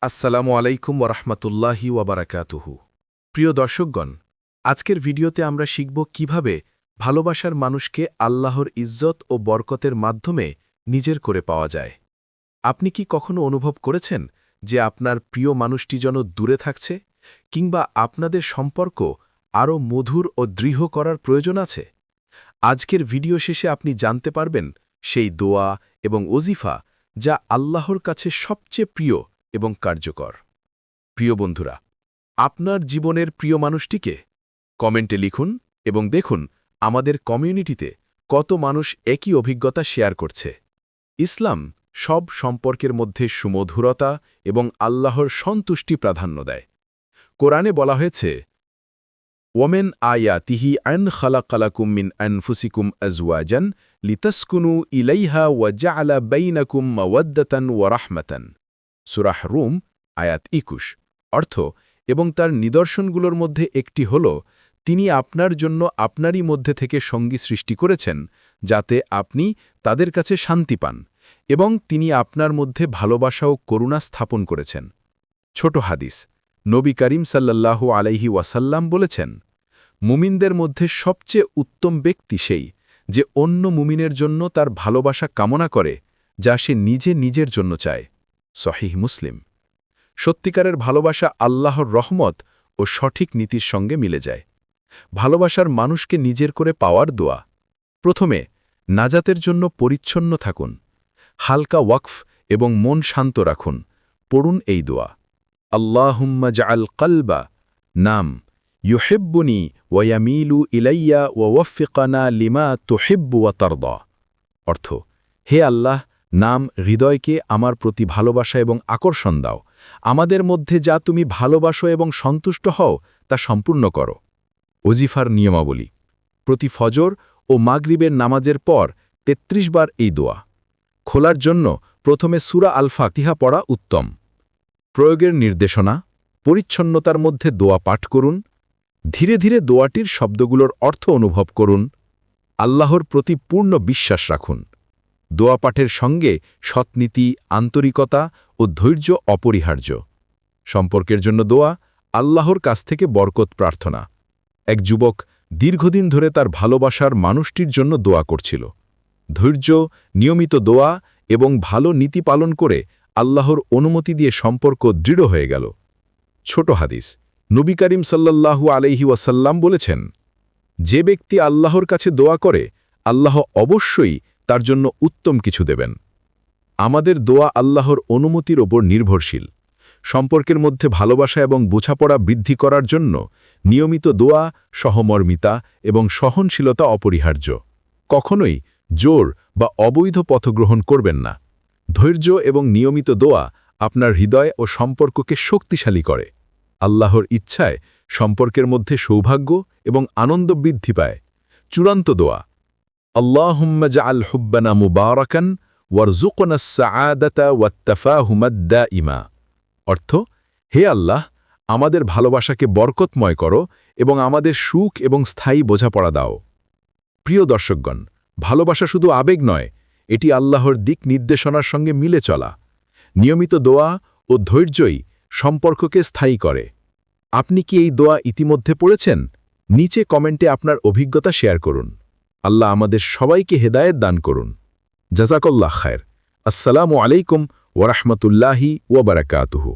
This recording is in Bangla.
আসসালামু আলাইকুম ওরহমতুল্লাহি ওয়াবারাকাতুহু। প্রিয় দর্শকগণ, আজকের ভিডিওতে আমরা শিখব কিভাবে ভালোবাসার মানুষকে আল্লাহর ইজ্জত ও বরকতের মাধ্যমে নিজের করে পাওয়া যায়। আপনি কি কখনো অনুভব করেছেন যে আপনার প্রিয় মানুষটি যেন দূরে থাকছে, কিংবা আপনাদের সম্পর্ক আরও মধুর ও দৃঢ় করার প্রয়োজন আছে? আজকের ভিডিও শেষে আপনি জানতে পারবেন সেই দোয়া এবং ওজিফা যা আল্লাহর কাছে সবচেয়ে প্রিয় এবং কার্যকর। প্রিয় বন্ধুরা, আপনার জীবনের প্রিয় মানুষটিকে কমেন্টে লিখুন এবং দেখুন আমাদের কমিউনিটিতে কত মানুষ একই অভিজ্ঞতা শেয়ার করছে। ইসলাম সব সম্পর্কের মধ্যে সুমধুরতা এবং আল্লাহর সন্তুষ্টি প্রাধান্য দেয়। কোরআনে বলা হয়েছে, ওমেন আয়াতিহি আন খালাকালাকুম মিন আনফুসিকুম আজওয়াজান লিতাসকুনু ইলাইহা ওয়া জাআলা বাইনাকুম মাওয়াদ্দাতান ওয়া রাহমাতান। সূরা রুম আয়াত ২১। অর্থ, এবং তার নিদর্শনগুলোর মধ্যে একটি হল, তিনি আপনার জন্য আপনারই মধ্যে থেকে সঙ্গী সৃষ্টি করেছেন, যাতে আপনি তাদের কাছে শান্তি পান, এবং তিনি আপনার মধ্যে ভালোবাসা ও করুণা স্থাপন করেছেন। ছোট হাদিস, নবী করিম সাল্লাল্লাহু আলাইহি ওয়াসাল্লাম বলেছেন, মুমিনদের মধ্যে সবচেয়ে উত্তম ব্যক্তি সেই যে অন্য মুমিনের জন্য তার ভালোবাসা কামনা করে যা সে নিজের জন্য চায়। সহিহ মুসলিম। সত্যিকারের ভালোবাসা আল্লাহর রহমত ও সঠিক নীতির সঙ্গে মিলে যায়। ভালোবাসার মানুষকে নিজের করে পাওয়ার দোয়া। প্রথমে, নাজাতের জন্য পরিচ্ছন্ন থাকুন। হালকা ওয়াকফ এবং মন শান্ত রাখুন। পড়ুন এই দোয়া, আল্লাহুম্মা জাআল কলবা নাম ইউহিব্বুনি ওয়া ইয়ামিলু ইলাইয়া ওয়া ওয়াফফিকনা লিমা তুহিব্বু ওয়া তারদা। অর্থ, হে আল্লাহ, নাম হৃদয়কে আমার প্রতি ভালোবাসা এবং আকর্ষণ দাও। আমাদের মধ্যে যা তুমি ভালোবাসো এবং সন্তুষ্ট হও তা সম্পূর্ণ করো। ওজিফার নিয়মাবলী। প্রতি ফজর ও মাগরিবের নামাজের পর ৩৩ বার এই দোয়া। খোলার জন্য প্রথমে সূরা আল ফাতিহা পড়া উত্তম। প্রয়োগের নির্দেশনা, পরিচ্ছন্নতার মধ্যে দোয়া পাঠ করুন। ধীরে ধীরে দোয়াটির শব্দগুলোর অর্থ অনুভব করুন। আল্লাহর প্রতি পূর্ণ বিশ্বাস রাখুন। দোয়া পাঠের সঙ্গে সৎনীতি, আন্তরিকতা ও ধৈর্য অপরিহার্য। সম্পর্কের জন্য দোয়া, আল্লাহর কাছ থেকে বরকত প্রার্থনা। এক যুবক দীর্ঘদিন ধরে তার ভালোবাসার মানুষটির জন্য দোয়া করছিল। ধৈর্য, নিয়মিত দোয়া এবং ভালো নীতি পালন করে আল্লাহর অনুমতি দিয়ে সম্পর্ক দৃঢ় হয়ে গেল। ছোট হাদিস, নবী করিম সাল্লাল্লাহু আলাইহি ওয়াসাল্লাম বলেছেন, যে ব্যক্তি আল্লাহর কাছে দোয়া করে, আল্লাহ অবশ্যই তার জন্য উত্তম কিছু দেবেন। আমাদের দোয়া আল্লাহর অনুমতির ওপর নির্ভরশীল। সম্পর্কের মধ্যে ভালোবাসা এবং বোঝাপড়া বৃদ্ধি করার জন্য নিয়মিত দোয়া, সহমর্মিতা এবং সহনশীলতা অপরিহার্য। কখনোই জোর বা অবৈধ পথ গ্রহণ করবেন না। ধৈর্য এবং নিয়মিত দোয়া আপনার হৃদয় ও সম্পর্ককে শক্তিশালী করে। আল্লাহর ইচ্ছায় সম্পর্কের মধ্যে সৌভাগ্য এবং আনন্দ বৃদ্ধি পায়। চূড়ান্ত দোয়া, আল্লাহুম্মা জাআল হুব্বানা মুবারাকান ওয়ারযুকনা আস-সাআদাতা ওয়াত-তাফাহুমাদ দাইমা। অর্থ, হে আল্লাহ, আমাদের ভালোবাসাকে বরকতময় করো এবং আমাদের সুখ এবং স্থায়ী বোঝাপড়া দাও। প্রিয় দর্শকগণ, ভালোবাসা শুধু আবেগ নয়, এটি আল্লাহর দিক নির্দেশনার সঙ্গে মিলে চলা। নিয়মিত দোয়া ও ধৈর্যই সম্পর্ককে স্থায়ী করে। আপনি কি এই দোয়া ইতিমধ্যে পড়েছেন? নিচে কমেন্টে আপনার অভিজ্ঞতা শেয়ার করুন। আল্লাহ আমাদের সবাইকে হেদায়েত দান করুন। জাযাকাল্লাহ খায়ের। আসসালামু আলাইকুম ওয়া রাহমাতুল্লাহি ওয়া বারাকাতুহু।